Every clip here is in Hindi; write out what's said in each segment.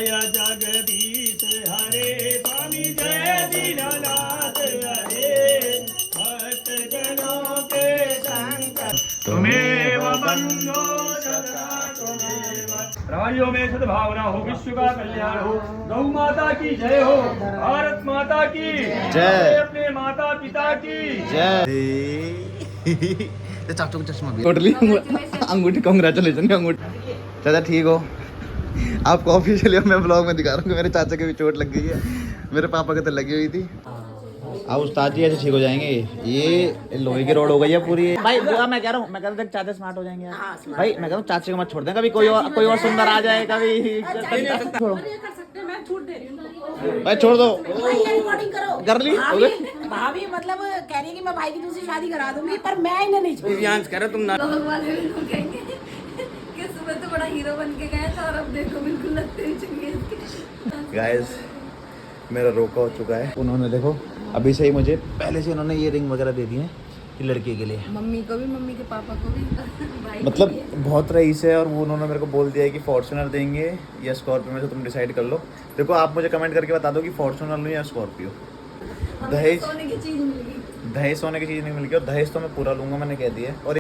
जगदीश हरे स्वामी जय दीनानाथ हरे भक्त जनों के शंकर तुम्हें बंधो सदा तुम्हें। प्राणियों में सद्भावना हो, विश्व का कल्याण हो, गौ माता की जय हो, भारत माता की जय, अपने माता पिता की जय। चाचू का चश्मा भी टोटली अंगूठी, कांग्रेचुलेशन अंगूठी। चाचा ठीक हो? आपको ऑफिशियली मैं ब्लॉग में दिखा रहा हूँ कि मेरे चाचा के भी चोट लग गई है, मेरे पापा के तो लगी हुई थी। अब उस्ताद जी ऐसे ठीक हो जाएंगे। ये लोहे की रोड हो गई है पूरी भाई। बुआ मैं कह रहा हूँ, मैं कह रहा हूँ चाचा स्मार्ट हो जाएंगे भाई। मैं कह रहा हूँ चाचे को मत छोड़ दें, कभी कोई और सुंदर आ जाए कभी। भाई छोड़ दो, कर ली भाभी मतलब कह रही है कि मैं भाई की दूसरी शादी करा दूंगी, पर मैं इन्हें नहीं छोड़ूंगी। तुम ना सुबह तो बड़ा हीरो बन के गए थे और अब देखो बिल्कुल लगते ही चुके। गाइस मेरा रोका हो चुका है। उन्होंने देखो अभी से ही मुझे पहले से उन्होंने ये रिंग वगैरह दे दी है कि लड़की के लिए, मम्मी को भी, मम्मी के पापा को भी, भाई मतलब बहुत रईस है। और वो उन्होंने मेरे को बोल दिया है कि फॉर्च्यूनर देंगे या स्कॉर्पियो में से तुम डिसाइड कर लो। देखो आप मुझे कमेंट करके बता दो कि फॉर्च्यूनर लूँ या स्कॉर्पियो। दहेज सोने की चीज मिल गई, दहेज सोने की चीज़ नहीं मिल गई। और दहेज तो मैं पूरा लूँगा, मैंने कह दिया। और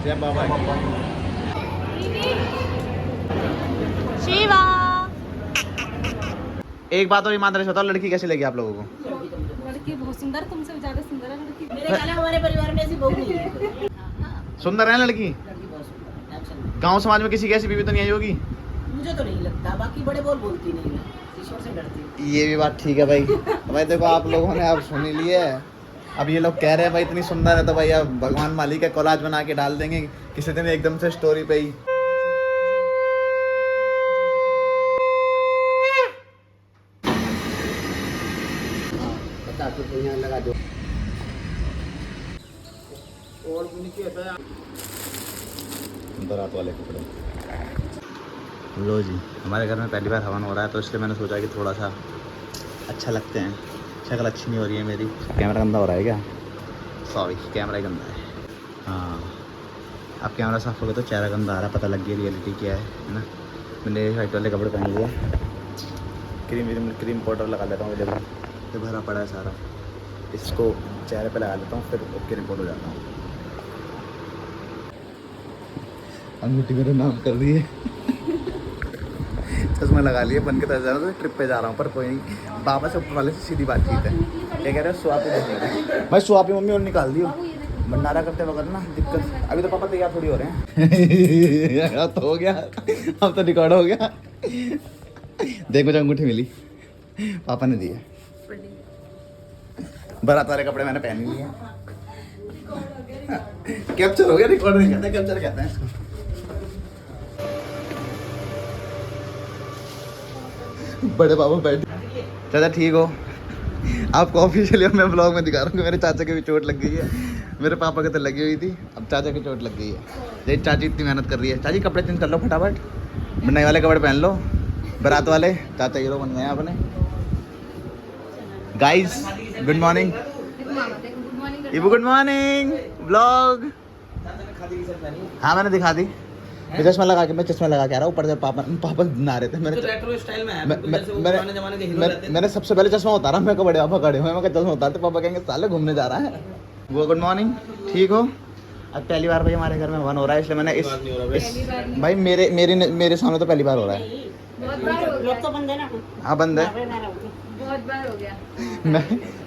जय बाबा शिवा। एक बात और ईमानदारी से बताओ, लड़की कैसी लगी आप लोगों को? लड़की बहुत सुंदर, तुमसे भी ज्यादा सुंदर है लड़की। मेरे ख्याल में हमारे परिवार में ऐसी बहू नहीं है। सुंदर है लड़की। गांव समाज में किसी की ऐसी बीवी तो नहीं आई होगी? मुझे तो नहीं लगता, बाकी बड़े बोलती नहीं है, ईश्वर से डरती। ये भी बात ठीक है भाई। भाई देखो आप लोगों ने अब सुन ही लिया है। अब ये लोग कह रहे हैं भाई इतनी सुंदर है तो भाई अब भगवान मालिक का कोलाज बना के डाल देंगे किसी दिन एकदम से स्टोरी पे ही। लगा दो और बारात वाले कपड़े। लो जी, हमारे घर में पहली बार हवन हो रहा है तो इसलिए मैंने सोचा कि थोड़ा सा अच्छा लगते हैं। शक्ल अच्छी नहीं हो रही है मेरी। कैमरा गंदा हो रहा है क्या? सॉरी, कैमरा ही गंदा है। हाँ, अब कैमरा साफ हो गया तो चेहरा गंदा आ रहा है, पता लग गया रियलिटी क्या है ना। मैंने वाइट वाले कपड़े पहन लिए, क्रीम पाउडर लगा लेता हूँ। देखो ये भरा पड़ा है सारा, इसको चेहरे पे लगा लेता हूँ, फिर ओके रिपोर्ट हो जाता हूँ। अंगूठी मेरे नाम कर दी है। चश्मा लगा लिए, बन के जा रहा हूँ, ट्रिप पे जा रहा हूँ। पर कोई नहीं, बाबा से ऊपर वाले से सीधी बातचीत है। क्या कह रहे हो? सुहापी भाई, सुहापी मम्मी और निकाल दियो भंडारा करते वक्त ना दिक्कत। अभी तो पापा तैयार थोड़ी हो रहे हैं। तो हो गया, अब तो रिकॉर्ड हो गया। देखो जो अंगूठी मिली पापा ने दी है। बारात वाले कपड़े मैंने पहन लिए। कैप्चर हो गया, रिकॉर्ड नहीं कहते, कैप्चर कहते हैं इसको। बड़े बाबा बैठे। चाचा ठीक हो? आपको ऑफिशियली मैं ब्लॉग में दिखा रहा हूँ कि मेरे चाचा की भी चोट लग गई है, मेरे पापा के तो लगी हुई थी, अब चाचा की चोट लग गई है। ये चाची इतनी मेहनत कर रही है। चाची कपड़े चेंज कर लो फटाफट, नए वाले कपड़े पहन लो। बारात वाले चाचा हीरो बन गए हैं अपने। Guys good morning. Ibu good morning. Blog हाँ मैंने दिखा दी। मैं चश्मा लगा के आ रहा हूँ ऊपर से। पापा नहा रहे थे। मैंने सबसे पहले चश्मा उतारा, मैं बड़े पापा खड़े हुए, मैं चश्मा उतारते पापा कहेंगे साले घूमने जा रहा है। वो गुड मॉर्निंग, ठीक हो? अब पहली बार भाई हमारे घर में हवन हो रहा है, इसलिए मैंने इस भाई मेरे सामने तो पहली बार हो रहा है। हाँ बंद है। बहुत बार हो गया।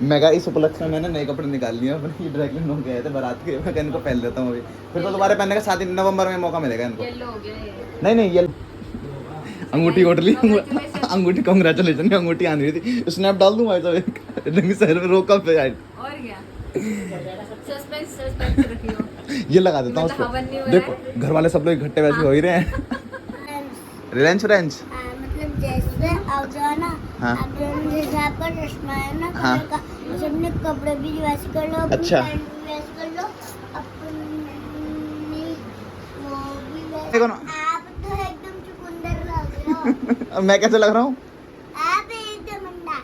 मैं इस उपलक्ष्य में मैंने नए कपड़े निकाल लिए अपने। ड्राई क्लीन हो गए थे बारात के, मैं इनको पहन लेता हूँ अभी, फिर तो दोबारा पहनने का 7 नवंबर में मौका मिलेगा इनको। येलो हो गया ये। नहीं ये अंगूठी कोट ली। अंगूठी कांग्रेचुलेशन की अंगूठी आनी थी। स्नैप डाल दूँ भाई साहब रिंग सर में रोका पे। और क्या सस्पेंस रखियो। ये लगा देता हूँ उसको। देखो घर वाले सब लोग इकट्ठे वैसे हो ही रहे हैं। रिलायंस मतलब जैसे आप जो है ना, आप जैसे पर चश्मा है ना, हाँ। सबने कपड़े भी वैसे कर लो, अच्छा वैसे कर लो, अपनी वो भी वैसे। देखो ना आप तो एकदम चुकंदर लग रहे हो। मैं कैसे लग रहा हूँ? आप एकदम अंडा,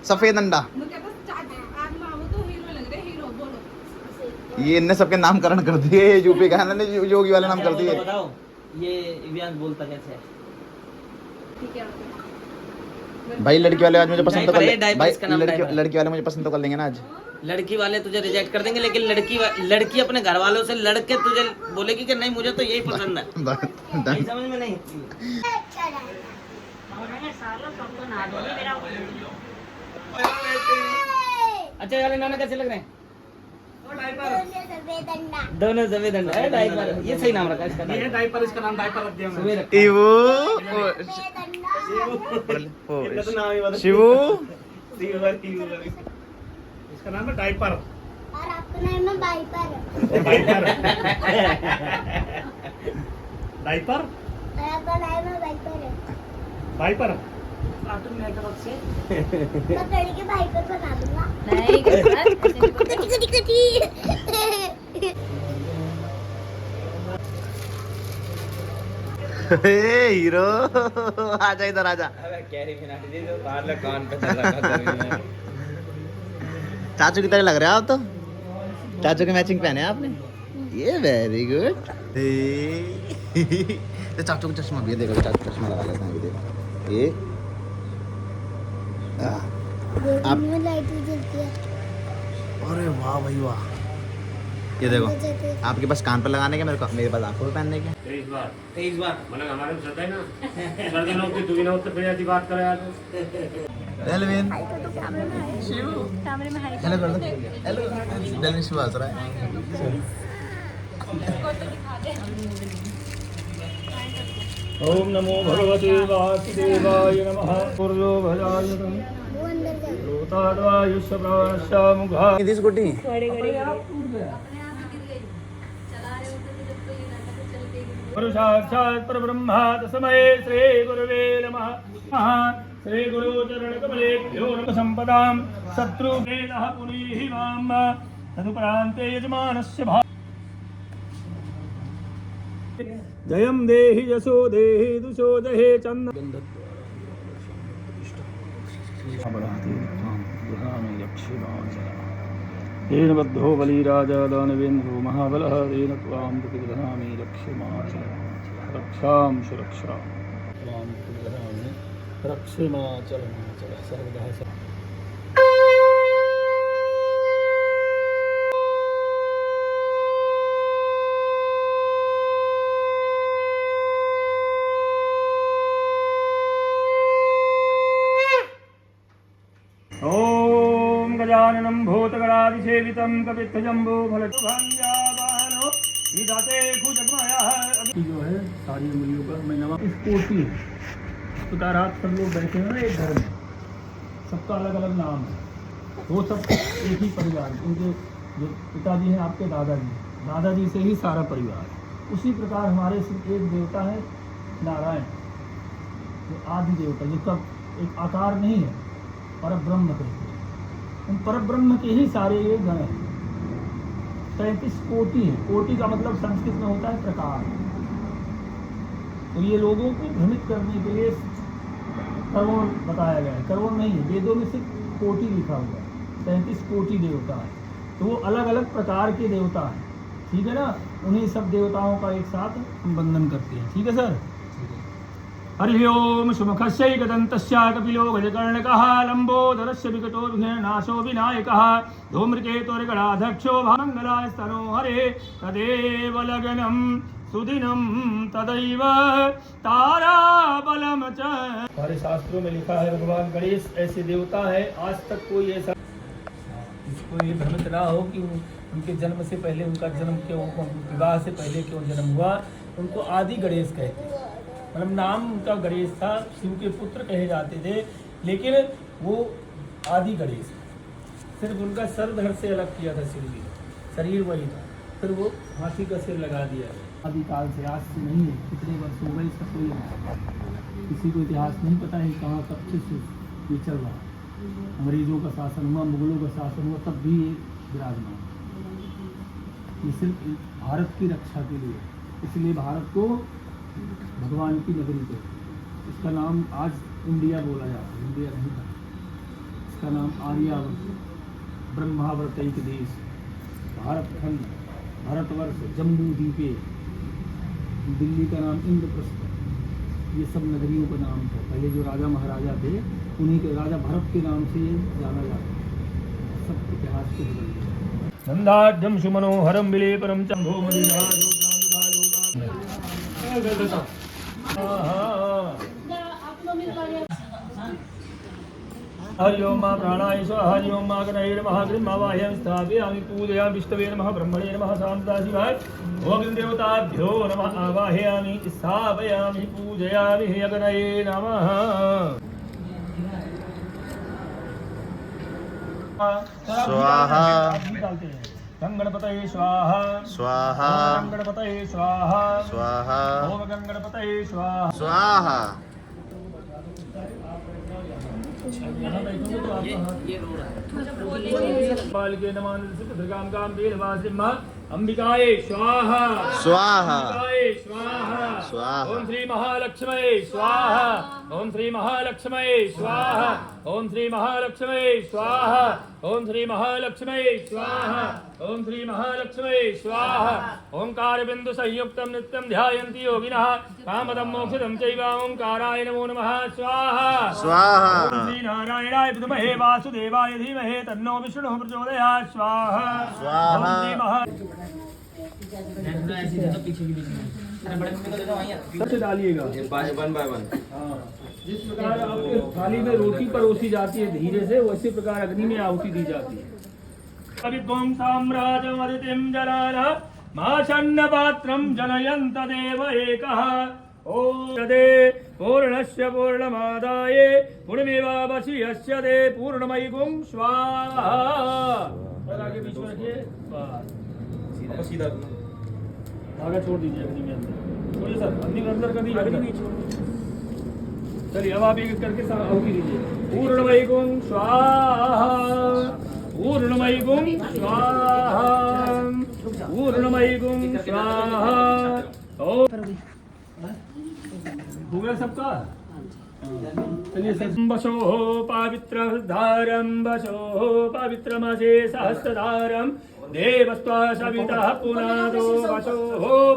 सफेद अंडा। ये इनने सबके नामकरण कर दिए, यूपी का है ना, योगी वाले नाम कर दिए। बताओ ये इव्यांश बोलता कैसे है? ठीक है भाई लड़की वाले आज मुझे पसंद तो कर डायपर है, डायपर भाई इसका नाम डायपर है। लड़की वाले मुझे पसंद तो कर लेंगे ना आज। लड़की वाले तुझे रिजेक्ट कर देंगे, लेकिन लड़की अपने घर वालों से लड़के तुझे बोलेगी कि नहीं मुझे तो यही पसंद है। नहीं समझ में नहीं। अच्छा यार नाना कैसे लग रहे हैं? दोनों सफेद अंडा है डायपर, ये सही नाम रखा इसका। ये डायपर, इसका नाम डायपर रख दिया मैंने। सुबह रखा। तो नाम ही बदल शिवू इसका नाम है डायपर। और आपका नाम है बाइपर। डायपर डायपर और आपका नाम है बाइपर। डायपर कार्टून नेटवर्क से मैं लड़की के बाइपर बना दूंगा। नहीं कटी कटी हीरो आजा इधर आजा। चाचू की तरह लग रहे हो आप तो। चाचू की मैचिंग पहने हैं आपने, ये वेरी गुड। तो चाचू को चश्मा भी है, देखो चाचू चश्मा लगा लेते हैं, ये देखो ये आप। लाइट भी जलती है। अरे वाह भाई वाह, ये देखो आपके पास कान पर लगाने के, मेरे पास आंखों पे पहनने के। 23 बार 23 बार मतलब हमारे में श्रद्धा है ना। सर्दी ना होती, दुगी ना होती, फिर ऐसी बात करे यार। डेलविन कैमरे में हाई हेलो कर दो, हेलो डेलविन शिव हंस रहा है। ओम नमो भगवते वासुदेवाय नमः। पूर्वो भजाय वो अंदर जाए। रोताद्वायुष्यप्राशामुघा। इधर स्कूटी पुरुषाक्षात् परब्रह्म तस्मै श्री गुरुवे नमः। श्री गुरु चरण कमलेभ्यो नमः। संपदां शत्रुभेदः पुनीहि मां तदुपरान्ते यजमानस्य भा। जयं देहि यशो देहि दुशो देहि चन्द्र तेन बद्धो बलिराजा दानवेन्द्रो महाबलः तेन त्वां प्रतिदधामि रक्षमाचल रक्षां सुरक्षा त्वां प्रतिदधामि रक्षमाचल सर्वदा ओम गजाननं भूतगणादिसेवितं कपित्थजम्बूफलशुभञ्जावाहनो विधाते भुजगमयः। अभी जो है सारी उंगलियों पर मैं नवा इस कोटी उतारात सब लोग बैठे हैं एक घर में, सबका अलग अलग नाम है, वो सब एक ही परिवार। उनके जो पिताजी हैं आपके दादाजी से ही सारा परिवार। उसी प्रकार हमारे सिर्फ एक देवता है नारायण, जो आदि देवता, जिसका एक आकार नहीं है, पर ब्रह्म कहते हैं। उन पर ब्रह्म के ही सारे ये गण हैं। 37 कोटि है। कोटि का मतलब संस्कृत में होता है प्रकार। तो ये लोगों को भ्रमित करने के लिए करोड़ बताया गया है। करोड़ नहीं है, वेदों में सिर्फ कोटि लिखा हुआ है। 37 कोटि देवता है, तो वो अलग अलग प्रकार के देवता हैं। ठीक है ना, उन्हीं सब देवताओं का एक साथ हम वंदन करते हैं। ठीक है सर। हरि ओम सुमुखस्यैकदन्तस्य कपिलो गजकर्णकः लम्बोदरस्य विकटो नाशो विनायकः धूम्रकेतुर्गणाध्यक्षो मंगलाय स्तनो हरे तदेव लग्नं सुदिनं तदैव ताराबलं च। हमारे शास्त्रों में लिखा है भगवान गणेश ऐसे देवता है, आज तक कोई ऐसा जिसको ये भ्रमित ना हो कि उनके जन्म से पहले उनका जन्म क्यों, विवाह से पहले क्यों जन्म हुआ। उनको आदि गणेश कहते हैं, मतलब नाम उनका गणेश था, शिव के पुत्र कहे जाते थे, लेकिन वो आदि गणेश। सिर्फ उनका सर धड़ से अलग किया था शिव जी, शरीर वही था, फिर वो हाथी का सिर लगा दिया। आदि काल से, आज से नहीं है, कितने वर्ष हो गए इसका कोई किसी को इतिहास नहीं पता है कहाँ कब से ये चल रहा। अंग्रेजों का शासन हुआ, मुगलों का शासन हुआ, तब भी ये विराजमान। ये सिर्फ भारत की रक्षा के लिए, इसलिए भारत को भगवान की नगरी को, इसका नाम आज इंडिया बोला जाता है, इंडिया नहीं था। इसका नाम आर्यावर्त, ब्रह्मावर्त एक देश, भारतखंड, भारतवर्ष, जम्मू द्वीपे, दिल्ली का नाम इंद्रप्रस्थ, ये सब नगरियों का नाम था। पहले जो राजा महाराजा थे उन्हीं के राजा भरत के नाम से ये जाना जाता है। सब इतिहास को बदल दिया। नंदाढ्यम सुमनोहरम विलेपरम चंभो हरि ओम मा प्राणाय स्वाहा हरि ओम मा गणैर महाग्रीं मावाह्यं स्थापयामि पूजयामि विष्णवे नमः ब्रह्मणे नमः शान्ता शिवाय ओम देवताभ्यो नमः आवाहयामि स्थापयामि पूजयामि अग्नये नमः। स्वाहा गंगणपतये स्वाहा स्वाहा गंगणपतये स्वाहा स्वाहा ओम गंगणपतये स्वाहा स्वाहा। बालिके नमः दुर्गां गां वीरवासिन्म अंबिकाये स्वाहा स्वाहा अंबिकाये स्वाहा स्वाहा। ओम श्री महालक्ष्मये स्वाहा ओम श्री महालक्ष्मये स्वाहा ओम श्री महालक्ष्मये स्वाहा ओम श्री महालक्ष्मये स्वाहा ओम श्री महालक्ष्मये स्वाहा। ओंकार बिंदु संयुक्तं नित्यं ध्यायन्ति योगिनः कामदं मोक्षदं चैव ओंकाराय नमो नमः स्वाहा स्वाहा ओम श्री नारायणाय विद्महे वासुदेवाय धीमहि तन्नो विष्णुः प्रचोदयात् स्वाहा स्वाहा। ओम श्री महा सबसे डालिएगा वन बाय वन। हाँ, जिस प्रकार आपके थाली में रोटी परोसी जाती है धीरे से, वैसे प्रकार अग्नि में आहुति दी जाती है। अविद्वं साम्राज्यमदितिं जनाना माशन्न पात्रं जनयन्त देव एकः ओम तदे पूर्णस्य पूर्णमादाय पूर्णमेवावशिष्य दे पूर्णमयिगुं स्वाहा। आगे बीच में रखिए, बस सीधा धागा छोड़ दीजिए अग्नि में अंदर, छोड़िए सर अग्नि में अंदर कर दीजिए, अग्नि नहीं छोड़िए। चलिए अब आप एक करके आहुति दीजिए। पूर्णमयिगुं स्वाहा पूर्णमयिगुं स्वाहा पूर्णमयिगुं स्वाहा। हो गया सबका? चलिए बशो पवित्र धारम बशो पवित्रमसे सहस्रधारम देवस्त्वा सवितः पुनादो वशो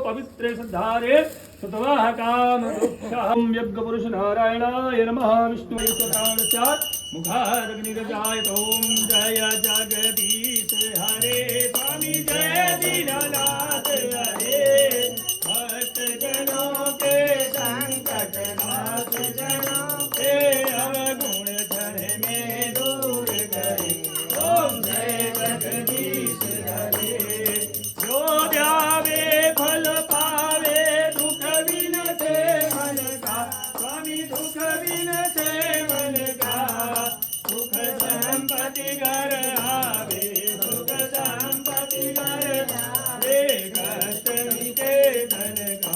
पवित्रे सद्धारे सुतवाह काम दुःखं यज्ञ पुरुष नारायणाय नमः विष्णुवे स्वप्राणस्यात् मुखादग्निरजायत ओम जय जगदीश हरे स्वामी जय दीननाथ हरे भक्त जनों के संकट नाथ जनों के अवगुण क्षण में दूर करे ओम जय जगदीश हरे। जो ध्यावे फल पावे दुख बिन से मन का स्वामी दुख बिन से मन का सुख संपत्ति घर आवे सुख संपत्ति घर आवे कष्ट निकेतन का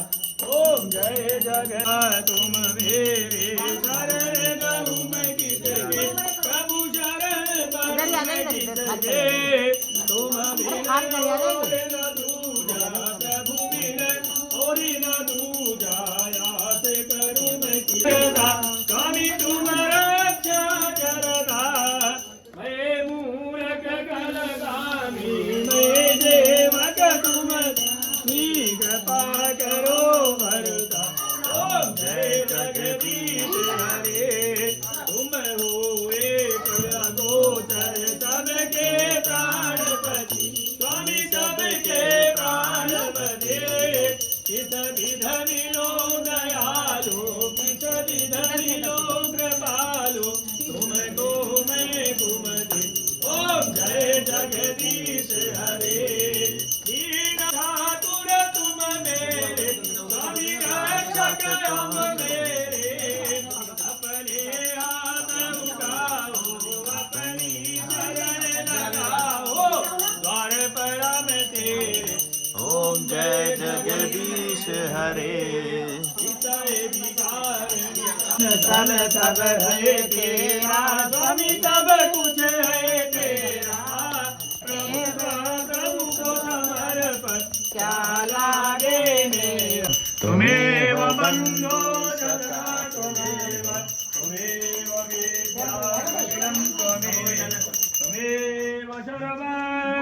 ओम जय जगन्नाथ। तुम मेरे शरण गहु मैं किसके प्रभु शरण पर मैं किसके तुम बिना न दूजा प्रभु बिना और न दूजा आस करूं मैं किसका स्वामी तुम रक्षा करता मैं मूर्ख कलगामी मैं देवक तुम कृपा करो भरता ओम जय जगदीश हरे। तुम हो एक अगोचर सबके प्राणपति स्वामी सबके प्राणपति किस विध मिलो दयालु किस विध मिलो कृपालु तुमको मैं घूमती ओम जय जगदीश हरे। दीन ठाकुर तुम मेरे स्वामी रक्षक हम मेरे अपने हाथ उठाओ अपनी शरण लगाओ द्वार पर मैं तेरे ओम जय जगदीश हरे। तन सब है तेरा स्वामी सब कुछ है तेरा प्रभु को समर्पण क्या लागे मेरा। तुमेव बंधो सदा तुमेव तुमेव विद्यापतिं त्वमेव शरणं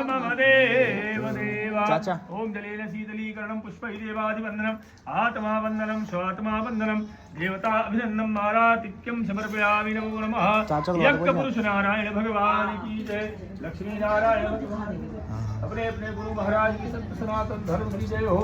मम देव अच्छा। ओम जलेन शीतलीकरणं पुष्पैः देवादिवन्दनम् आत्मावन्दनं स्वात्मावन्दनं देवता अभिनन्दनं मारातिथ्यं समर्पयामि नमो नमः। यज्ञ पुरुष नारायण भगवान की जय। लक्ष्मी नारायण भगवान की जय। अपने अपने गुरु महाराज की सत्य सनातन धर्म की जय हो।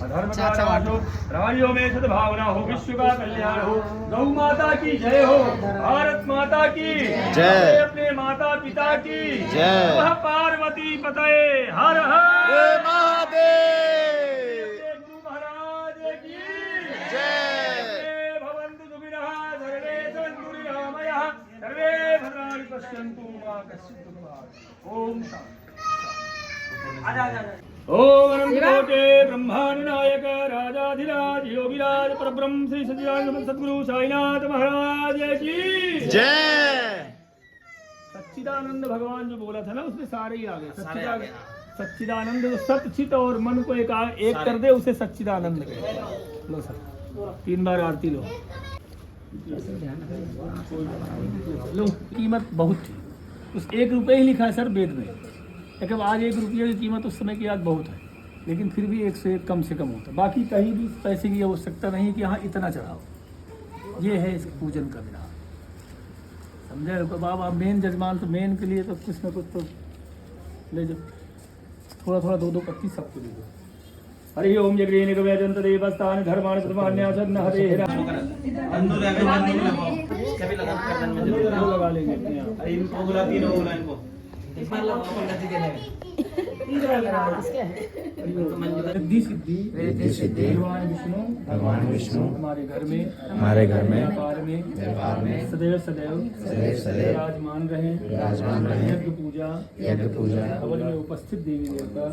अधर्म का नाश हो, प्राणियों में सद्भावना हो, विश्व का कल्याण हो। गौ माता की जय हो, भारत माता की जय। अपने माता पिता की जय। वह पार्वती पतये हर हर महादेव गुरु महाराज की जय। भवन्तु सुखिनः सर्वे सन्तु निरामयः सर्वे भद्राणि पश्यन्तु मा कश्चित् दुःखभाग्। ओम शांति। ओम अनंतकोटे ब्रह्मांड नायक राजाधिराज योगिराज परब्रह्म श्री सच्चिदानंद सद्गुरु साईनाथ महाराज की जय। सच्चिदानंद भगवान जो बोला था ना उसमें सारे ही आ गए। सच्चिदानंद जो सत चित और मन को एक कर दे उसे सच्चिदानंद कहे। लो सर 3 बार आरती लो। लो कीमत बहुत थी, उस 1 रुपये ही लिखा है सर वेद में। लेकिन आज 1 रुपये की कीमत उस समय की आज बहुत है, लेकिन फिर भी 1 से 1 कम से कम होता है। बाकी कहीं भी पैसे की आवश्यकता नहीं कि यहाँ इतना चढ़ाओ। ये है इस पूजन का विधान, समझे बाबा। मेन जजमान तो मेन के लिए तो कुछ न कुछ तो ले जाओ, थोड़ा थोड़ा 2-2 पत्ती सबको दे दो। हरि ओम जगरीन गव्यजंत देवस्थान धर्माण प्रमाण्यासन्न हरे हरा लगा लेंगे अपने यहाँ। इनको बुला, तीनों बुला इनको। रिद्धि सिद्धि भगवान विष्णु हमारे घर में व्यापार में सदैव विराजमान रहे। यज्ञ पूजा हवन में उपस्थित देवी देवता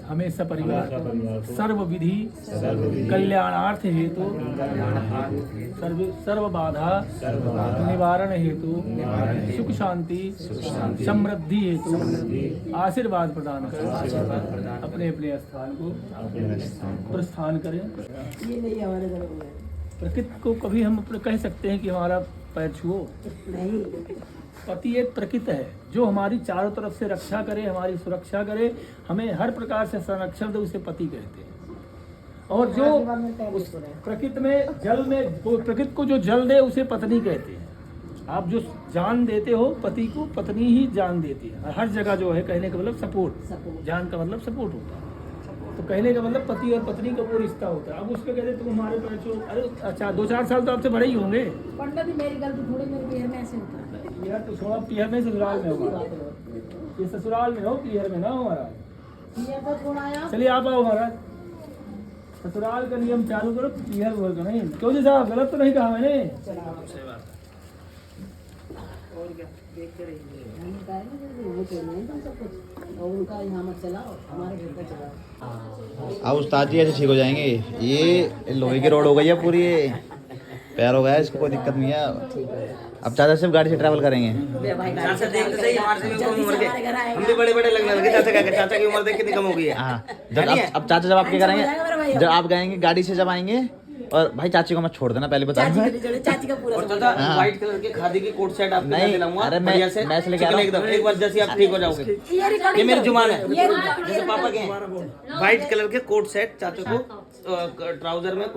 हमेशा परिवार को सर्व विधि कल्याणार्थ हेतु सर्व बाधा निवारण हेतु सुख शांति समृद्धि हेतु आशीर्वाद प्रदान करें। अपने अपने स्थान को प्रस्थान करें। ये नहीं हमारे घर में प्रकृति को कभी हम कह सकते हैं कि हमारा पैर छुओ नहीं। पति एक प्रकृति है जो हमारी चारों तरफ से रक्षा करे, हमारी सुरक्षा करे, हमें हर प्रकार से संरक्षण दे, उसे पति कहते हैं। और जो उस प्रकृति में जल में प्रकृति को जो जल दे उसे पत्नी कहते हैं। आप जो जान देते हो पति को, पत्नी ही जान देती है। हर जगह जो है कहने का मतलब सपोर्ट, जान का मतलब सपोर्ट होता है। तो कहने का मतलब पति और पत्नी का वो रिश्ता होता है। अब उसमें कहते तुम हमारे पैर छुओ, अरे अच्छा 2-4 साल तो आपसे बड़े ही होंगे। पंडित जी मेरी गलती थोड़ी, मेरे पीहर में ऐसे होता है। पीहर तो छोड़ा, पीहर में ससुराल में होगा। ये ससुराल में हो, पीहर में ना हो महाराज। पीहर को छोड़ा आया। चलिए आप आओ महाराज, ससुराल का नियम चालू करो, पीहर बोल कर नहीं। क्यों जी साहब गलत तो नहीं कहा मैंने? देखते रहिए, हम कहेंगे वो तो नहीं तुम सब कुछ, और उनका यहाँ मत चलाओ, हमारे घर का चलाओ। अब उस्ताद जी ऐसे ठीक हो जाएंगे। ये लोहे की रोड हो गई है पूरी, पैर हो गया, इसको कोई दिक्कत नहीं है। अब चाचा सिर्फ गाड़ी से ट्रैवल करेंगे। चाचा देखते सही हमारे से भी कम उम्र के, हम भी बड़े बड़े लगने लगे। चाचा की उम्र देख कितनी कम हो गई है। हाँ अब चाचा जब आपके करेंगे, जब आप गएंगे गाड़ी से जब आएंगे, और भाई चाची को मत छोड़ देना, पहले बता दूं। चाची का पूरा और चाचा व्हाइट कलर के खादी की कोट सेट आपको नहीं दिलाऊंगा। अरे मैं बढ़िया से लेके आ रहा हूं एकदम एक बार जैसे आप ठीक हो जाओगे। ये मेरी जुबान है, जैसे पापा के व्हाइट कलर के कोट सेट चाचा को ट्राउजर में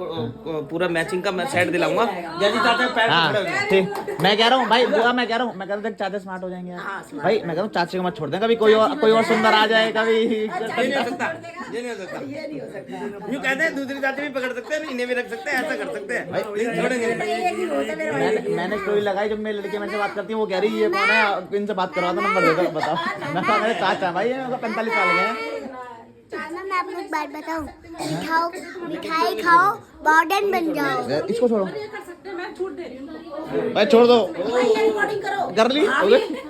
पूरा मैचिंग का मैं सेट दिलाऊंगा। जैसे चाचा पैर हाँ ठीक। मैं कह रहा हूँ भाई बुआ, मैं कह रहा हूँ चाचा स्मार्ट हो जाएंगे यार। भाई मैं कह रहा हूँ चाची को मत छोड़ दें, कभी कोई और सुंदर आ जाए कभी। ये नहीं हो सकता, ये नहीं हो सकता। यूँ कहते हैं दूसरी जाति भी पकड़ सकते हैं, इन्हें भी रख सकते हैं, ऐसा कर सकते हैं। मैंने स्टोरी लगाई जब मेरी लड़की मेरे से बात करती है, वो कह रही है ये कौन है, इनसे बात करवा दो, नंबर दे दो, बताओ। मैं कहा मेरे चाचा भाई 45 साल के हैं। मैं आपको एक बात बताऊं, मिठाई खाओ मॉडर्न बन जाओ। इसको छोड़ो, मैं छूट दे रही हूँ। भाई छोड़ दो। रिकॉर्डिंग करो। कर ली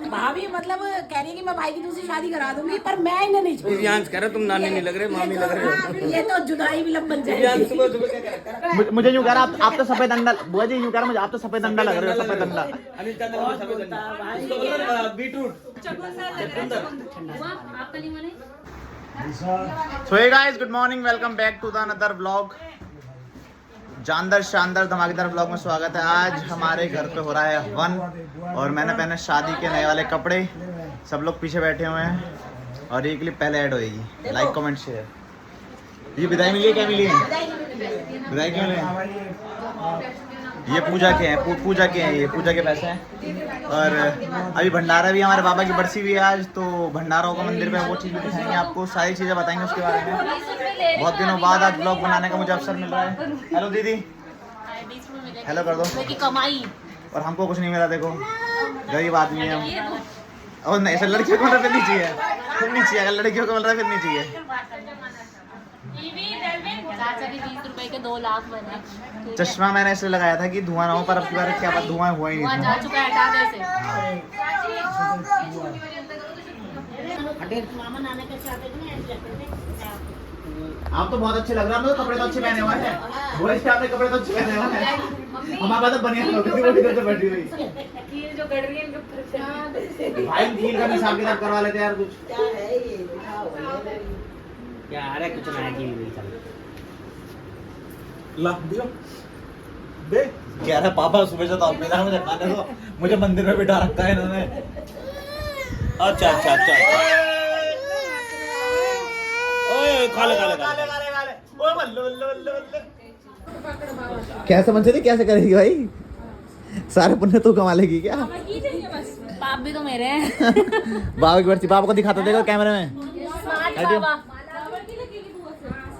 भाभी मतलब कह रही है कि मैं भाई की दूसरी शादी करा दूंगी, पर मैं इन्हें नहीं छोड़ूंगी। दिव्यांश कह रहे तुम नानी नहीं लग रहे, मामी लग रहे हो। ये तो जुदाई विलंब बन जाएगी। दिव्यांश सुबह सुबह क्या कह रहा है? मुझे यूँ कह रहा आप तो सफेद अंडा, बुआ जी यूँ कह रहा मुझे आप तो सफेद अंडा लग रहे हो, सफेद अंडा। अनिल चाचा को सफेद अंडा, इसको बोलो beetroot. So hey guys, good morning, welcome back to the another vlog। जानदार शानदार धमाकेदार व्लॉग में स्वागत है। आज हमारे घर पे हो रहा है हवन और मैंने पहने शादी के नए वाले कपड़े। सब लोग पीछे बैठे हुए हैं और ये क्लिप पहले ऐड होएगी। Like comment share. ये विदाई मिली है, क्या मिली है? विदाई क्यों मिली? ये पूजा के हैं, पूजा के हैं, ये पूजा के पैसे हैं। और अभी भंडारा भी, हमारे बाबा की बरसी भी है आज, तो भंडारा होगा मंदिर में, वो चीज़ भी दिखाएंगे आपको, सारी चीज़ें बताएंगे उसके बारे में। बहुत दिनों बाद आज ब्लॉग बनाने का मुझे अवसर मिल रहा है। हेलो दीदी, हेलो कर दो। कमाई और हमको कुछ नहीं मिला, देखो गरीब आदमी है हम। और नहीं सर, लड़कियों को फिर नहीं चाहिए, फिर नहीं चाहिए। अगर लड़कियों को मिल रहा है फिर नहीं चाहिए। चाचा के 20 रुपए के 2 लाख बने। चश्मा मैंने इसलिए लगाया था कि धुआं ना हो, पर अब की बार क्या बात, धुआं हुआ ही नहीं जा था। चुका है, हटा दे इसे। मामा नाना के साथ आप तो बहुत अच्छे लग रहे हैं, कपड़े तो अच्छे पहने हुए हैं। वो इसके आपने कपड़े तो अच्छे पहने हुए हैं। हमारे पास तो बनियान हो गई, वो इधर से बैठी हुई। कील जो गड़ रही है इनके ऊपर से। भाई कील का हिसाब किताब करवा लेते यार कुछ। क्या है ये दिखाओ क्या अरे कुछ ना है कि नहीं चल। ला दियो दे। कह रहा पापा सुबह से तो आप मिला मुझे खाने को, मुझे मंदिर में बिठा रखा है इन्होंने। अच्छा अच्छा अच्छा। ओए खा ले खा ले खा ले। ओए बल्ले बल्ले बल्ले बल्ले। कैसे मन से कैसे करेगी भाई? सारे पुण्य तू कमा लेगी क्या? पाप भी तो मेरे हैं। बाबा की बर्सी, बाबा को दिखाता देखो कैमरे में।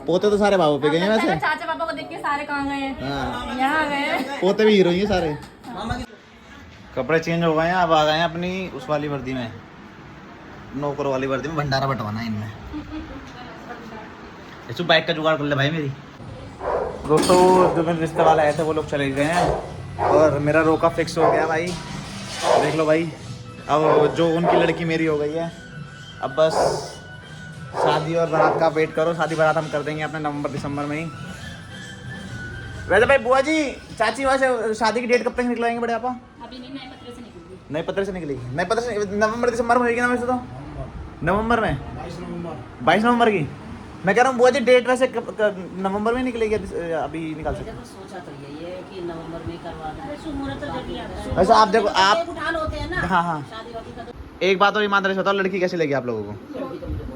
पोते तो सारे बाबू पे गए हैं वैसे। चाचा पापा को देख के सारे कहाँ गए हैं? हाँ। यहाँ गए। पोते भी हीरो ही हैं सारे। कपड़े चेंज हो गए हैं, अब आ गए हैं अपनी उस वाली वर्दी में, नौकर वाली वर्दी में। भंडारा बंटवाना है इनमें। इसको बाइक का जुगाड़ कर ले भाई मेरी। दोस्तों जो मेरे रिश्ते वाले आए थे वो लोग चले गए हैं और मेरा रोका फिक्स हो गया भाई। देख लो भाई, अब जो उनकी लड़की मेरी हो गई है। अब बस शादी और बारात का वेट करो। शादी बारात हम कर देंगे अपने नवंबर दिसंबर में ही। वैसे भाई बुआ जी, चाची वहाँ से शादी की डेट कब तक निकलवाएंगे बड़े आपा? अभी नहीं, नए पत्र से निकलेगी। नए पत्र से निकलेगी। नए पत्र से नवंबर दिसंबर में होगी ना वैसे तो? नवंबर में 22 नवंबर की। मैं कह रहा हूँ बुआ जी डेट वैसे नवंबर में निकलेगी, अभी निकाल सकते? सोचा तो यही है कि नवंबर में करवाना है। वैसे आप देखो, आप उठान होते हैं ना। हाँ हाँ, शादी वादी का तो एक बात और ईमानदारी से बताओ, लड़की कैसी लगी आप लोगों को?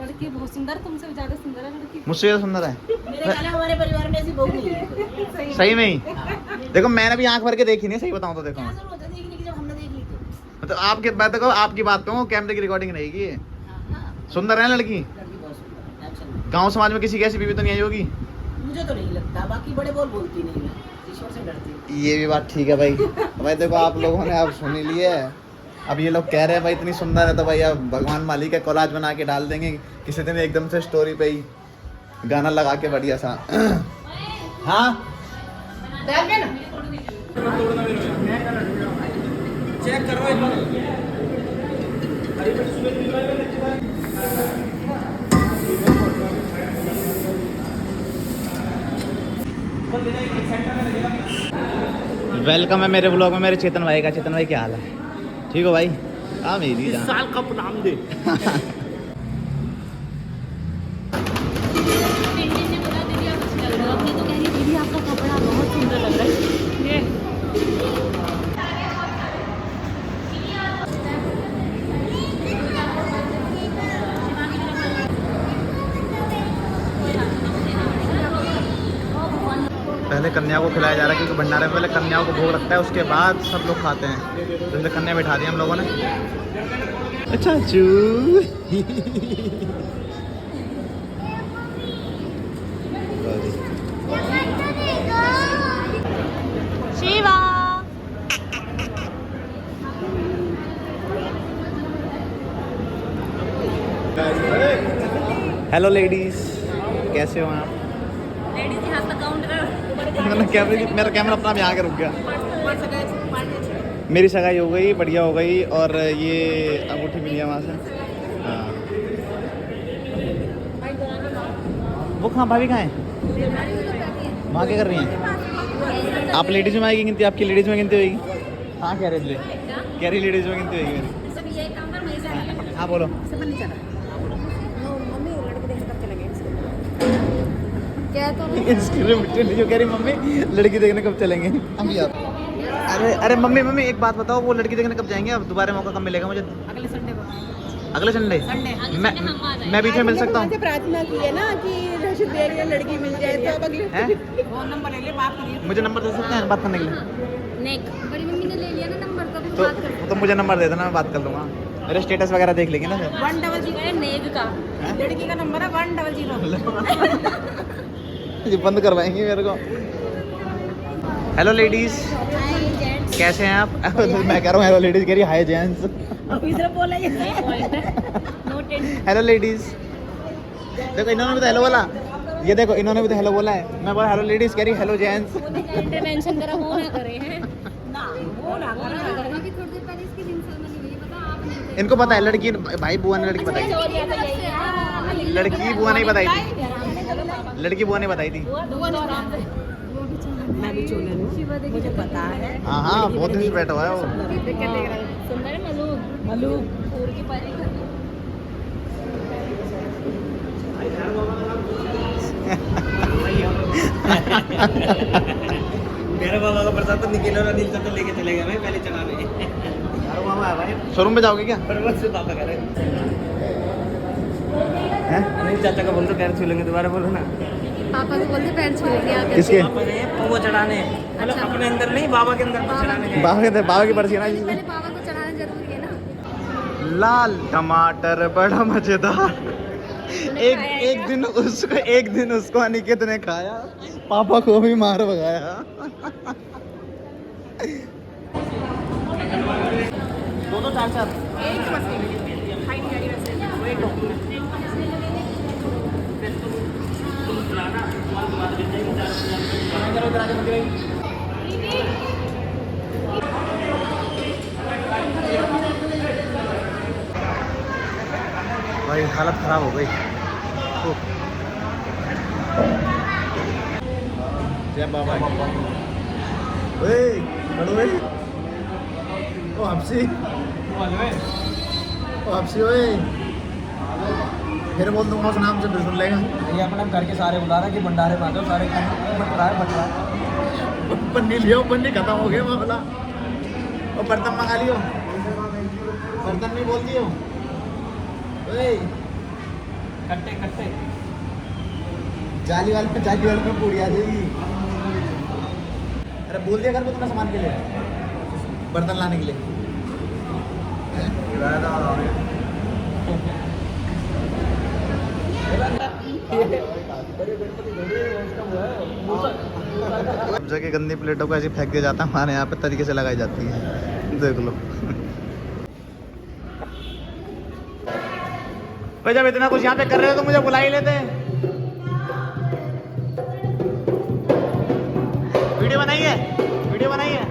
लड़की बहुत सुंदर, तुमसे ज्यादा सुंदर है लड़की। मुझसे ज़्यादा सुंदर है? मेरे ख्याल में हमारे परिवार में ऐसी बहू नहीं है। सही में ही? देखो मैंने भी आंख भर के देखी नहीं, सही बताऊँ तो। देखो क्या जरूरत है देखने की, जब हमने देख ली तो। मतलब आपके बात देखो, आपकी बात कहूँ, कैमरे की रिकॉर्डिंग रहेगी। हाँ, सुंदर है लड़की? लड़की बहुत सुंदर है, टेंशन नहीं। गाँव समाज में किसी की ऐसी बीवी तो नहीं आई होगी? मुझे तो नहीं लगता, बाकी बड़े बोलती नहीं है, ईश्वर से डरती है। ये भी बात ठीक है भाई। भाई देखो आप लोगों ने आप सुन ही लिए है। अब ये लोग कह रहे हैं भाई इतनी सुंदर है तो भाई अब भगवान मालिक का कोलाज बना के डाल देंगे किसी दिन एकदम से स्टोरी पे ही, गाना लगा के बढ़िया सा। हाँ चेक करो एक बार। वेलकम है मेरे ब्लॉग में मेरे चेतन भाई का। चेतन भाई क्या हाल है? ठीक हो भाई? हाँ मेरी जान। साल का नाम दे। ने बोला दीदी आप अच्छी लग रही हो, अपनी तो कह रही दीदी आपका कपड़ा बहुत सुंदर लग रहा है। ये पहले कन्या को खिलाया जा रहा है क्योंकि भंडारे में पहले कन्याओं को भोग लगता है, उसके बाद सब लोग खाते हैं। तो कन्या बिठा दी हम लोगों ने। अच्छा शिवा हेलो लेडीज, कैसे हो आप? लेडीज के हाथ में काउंटर मेरा कैमरा अपना भी आके रुक गया। मेरी सगाई हो गई, बढ़िया हो गई। और ये अंगूठी मिली है वहाँ से। हाँ वो कहाँ, भाभी कहाँ है? वहाँ क्या कर रही हैं? आप लेडीज में आएगी गिनती? आपकी लेडीज में गिनती होगी? हाँ कह रही कह रही लेडीज में गिनती होगी मेरी। हाँ बोलो। क्या तो जो कह रही मम्मी लड़की देखने कब चलेंगे हम यार? अरे अरे मम्मी एक बात बताओ, वो लड़की देखने कब जाएंगे? अब दोबारा मौका कब मिलेगा मुझे? अगले संडे को। अगले संडे मैं बीच में मिल सकता हूँ? प्रार्थना की है ना कि रशीद भैया लड़की मिल जाए तो अब अगले हैं? फोन नंबर ले ले, बात करिए। मुझे नंबर दे सकते हैं बात करने के लिए? नेक बड़ी मम्मी ने ले लिया ना नंबर, तो अभी तो बात कर मुझे नंबर दे देना, मैं बात कर लूँगा। मेरे स्टेटस वगैरह देख लेंगे ना फिर। 100 नेक का लड़की का नंबर है 100। ये बंद करवाएंगे मेरे को। हेलो लेडीज, कैसे हैं आप? मैं कह रहा हूँ हेलो लेडीज, कह रही हाय जेंट्स। इधर बोला ये नोटेड। हेलो लेडीज, देखो इन्होंने भी तो हेलो बोला, ये देखो इन्होंने भी तो हेलो बोला है। मैं बोला हेलो लेडीज, कह रही हेलो जेंट्स। इंटरवेंशन करा हो ना करे हैं ना वो ना अभी थोड़ी देर पहले इसकी रिंग सेरेमनी हुई है, पता आप नहीं थे। इनको पता है लड़की, भाई बुआ ने लड़की बताई, लड़की बुआ नहीं बताई थी, लड़की बुआ ने बताई थी। मैं भी चोले लूं, मुझे पता है। हाँ हाँ, बहुत दिन से बैठा हुआ है वो। सुंदर है मलू पूर की पारी कर दी। मेरे बाबा का प्रसाद तो निकलो ना, नील तो लेके चले गए भाई पहले चढ़ाने। शोरूम में जाओगे क्या? पर बस पापा कह रहे हैं? नहीं, चाचा का बोल दो पैर छू लेंगे, दोबारा बोलो ना। पापा को बोलते पैर छू लेंगे आकर। किसके? पापा ने वो चढ़ाने, मतलब अपने अंदर नहीं, बाबा के अंदर चढ़ाने गए। बाबा की बरसी है ना जी। पहले पापा को चढ़ाना जरूरी है ना। लाल टमाटर बड़ा मजेदार। एक दिन उसको अनिकेत ने खाया, पापा को भी मार भगाया। दो 4-4 भाई हालत खराब हो गई। जय बाबा। ओए बड़ो ओए, ओ हफ्सी, ओ हफ्सी ओए, फिर बोल दूंगा उस नाम से, फिर सुन लेगा। ये अपने घर के सारे बुला रहे कि भंडारे बांधो, सारे बट रहा है। पन्नी लियो, पन्नी खत्म हो गया मामला। और बर्तन मंगा लियो, बर्तन नहीं बोल दियो। ओए कट्टे जाली वाले में पूरी आ जाएगी। अरे बोल दिया कर वो तुम्हें सामान के लिए, बर्तन लाने के लिए। जगह गंदी प्लेटों को ऐसे फेंक दिया जाता है, हमारे यहाँ पे तरीके से लगाई जाती है, देख लो। भाई जब इतना कुछ यहाँ पे कर रहे हो तो मुझे बुला ही लेते हैं। वीडियो बनाइए, वीडियो बनाइए।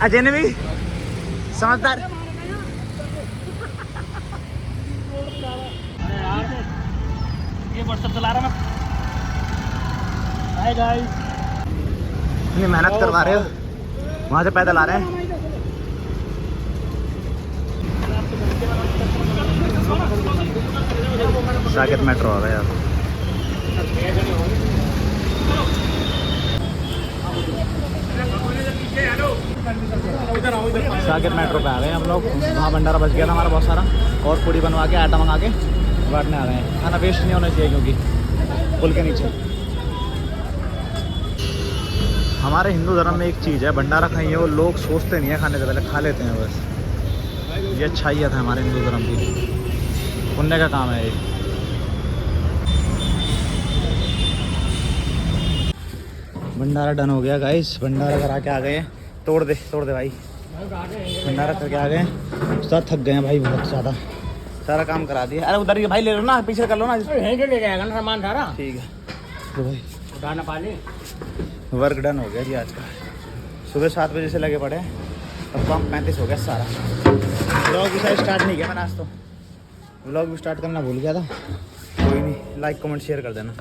अजय ने भी समझदार। ये व्हाट्सएप चला रहा मैं। हाय गाइस, इतनी मेहनत करवा रहे हो, वहाँ से पैदल आ रहे हैं। साकेत मेट्रो आ गया यार। साकेत मेट्रो पे आ गए हम लोग। वहाँ भंडारा बच गया था हमारा बहुत सारा, और पूड़ी बनवा के आटा मंगा के बांटने आ गए हैं। खाना वेस्ट नहीं होना चाहिए क्योंकि पुल के नीचे। हमारे हिंदू धर्म में एक चीज़ है, भंडारा खाइए वो लोग सोचते नहीं है खाने से पहले, खा लेते हैं बस। ये अच्छाइयत है हमारे हिंदू धर्म की, पुण्य का काम है ये। भंडारा डन हो गया गाइस, भंडारा करा के आ गए हैं। तोड़ दे भाई, भंडारा करके आ गए हैं। सब थक गए हैं भाई बहुत ज़्यादा, सारा काम करा दिया। अरे उधर ये भाई ले लो ना, पीछे कर लो ना। ले गया ना सामान सारा। ठीक है तो भाई उठाना पाले। वर्क डन हो गया जी आज का। सुबह 7 बजे से लगे पड़े, अब काम 35 हो गया सारा। व्लॉग भी शायद स्टार्ट नहीं किया मैंने आज, तो व्लॉग भी स्टार्ट करना भूल गया था। कोई नहीं, लाइक कमेंट शेयर कर देना।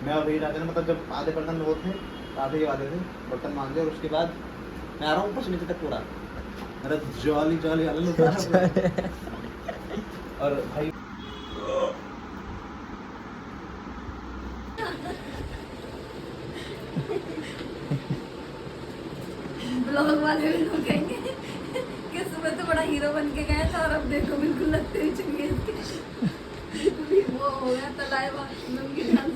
मैं और भैया जाते थे, मतलब जब आधे बर्तन लोग थे, आधे ही आधे थे, बर्तन मांगे और उसके बाद मैं आ रहा हूँ ऊपर से नीचे तक पूरा मेरा जॉली हाल होता है। और भाई ब्लॉग वाले भी लोग कहेंगे कि सुबह तो बड़ा हीरो बन के गए थे और अब देखो बिल्कुल लगते हुए चुके वो हो गया तलाइवा लुंगी डांस।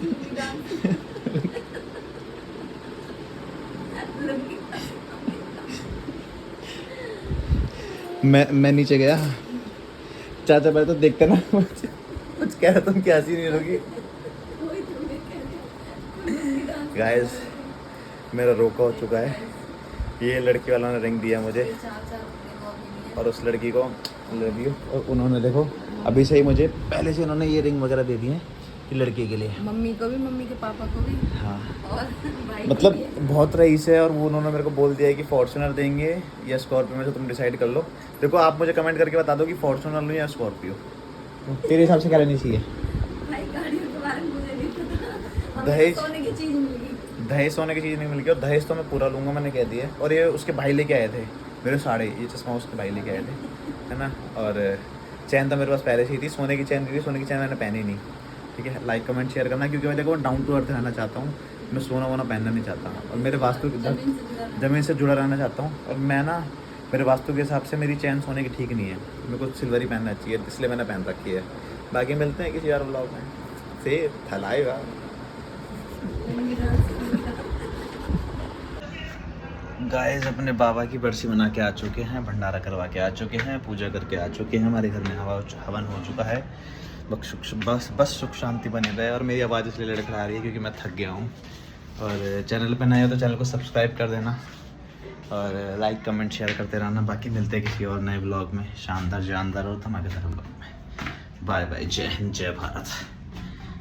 मैं नीचे गया, चाचा पहले तो देखते ना कुछ कह रहा, तुम क्या हंसी नहीं होगी। गाइस मेरा रोका हो चुका है, ये लड़की वालों ने रिंग दिया मुझे और उस लड़की को लव यू। और उन्होंने देखो अभी से ही मुझे पहले से उन्होंने ये रिंग वगैरह दे दी है कि लड़की के लिए, मम्मी को भी, मम्मी के पापा को भी। हाँ और भाई मतलब बहुत रईस है। और वो उन्होंने मेरे को बोल दिया है कि फॉर्च्यूनर देंगे या स्कॉर्पियो में से तुम डिसाइड कर लो। देखो आप मुझे कमेंट करके बता दो कि फॉर्च्यूनर लो या स्कॉर्पियो, तेरे हिसाब से क्या लेनी चाहिए। भाई गाड़ियों के बारे में मुझे नहीं पता। दहेज सोने की चीज मिल गई, दहेज सोने की चीज़ नहीं मिल गई। और दहेज तो मैं पूरा लूँगा, मैंने कह दिया। और ये उसके भाई लेके आए थे मेरे साड़े, ये चश्मा उसके भाई लेके आए थे, है ना। और चैन तो मेरे पास पहले से ही थी, सोने की चैन थी, सोने की चैन मैंने पहनी नहीं। ठीक है, लाइक कमेंट शेयर करना, क्योंकि मैं देखो डाउन टू अर्थ रहना चाहता हूँ। मैं सोना वोना पहनना नहीं चाहता, और मेरे वास्तु ज़मीन से जुड़ा रहना चाहता हूँ। और मैं ना, मेरे वास्तु के हिसाब से मेरी चैन सोने की ठीक नहीं है, मेरे को सिल्वर ही पहनना चाहिए, इसलिए मैंने पहन रखी है। बाकी मिलते हैं किसी और व्लॉग में, फिर थलाएगा। गाइस अपने बाबा की बरसी बना के आ चुके हैं, भंडारा करवा के आ चुके हैं, पूजा करके आ चुके हैं। हमारे घर में हवन हो चुका है। बस सुख शांति बने रहे। और मेरी आवाज़ इसलिए लड़खड़ा रही है क्योंकि मैं थक गया हूँ। और चैनल पर नए हो तो चैनल को सब्सक्राइब कर देना और लाइक कमेंट शेयर करते रहना। बाकी मिलते हैं किसी और नए ब्लॉग में, शानदार जानदार और धमाकेदार ब्लॉग में। बाय बाय, जय हिंद, जय भारत।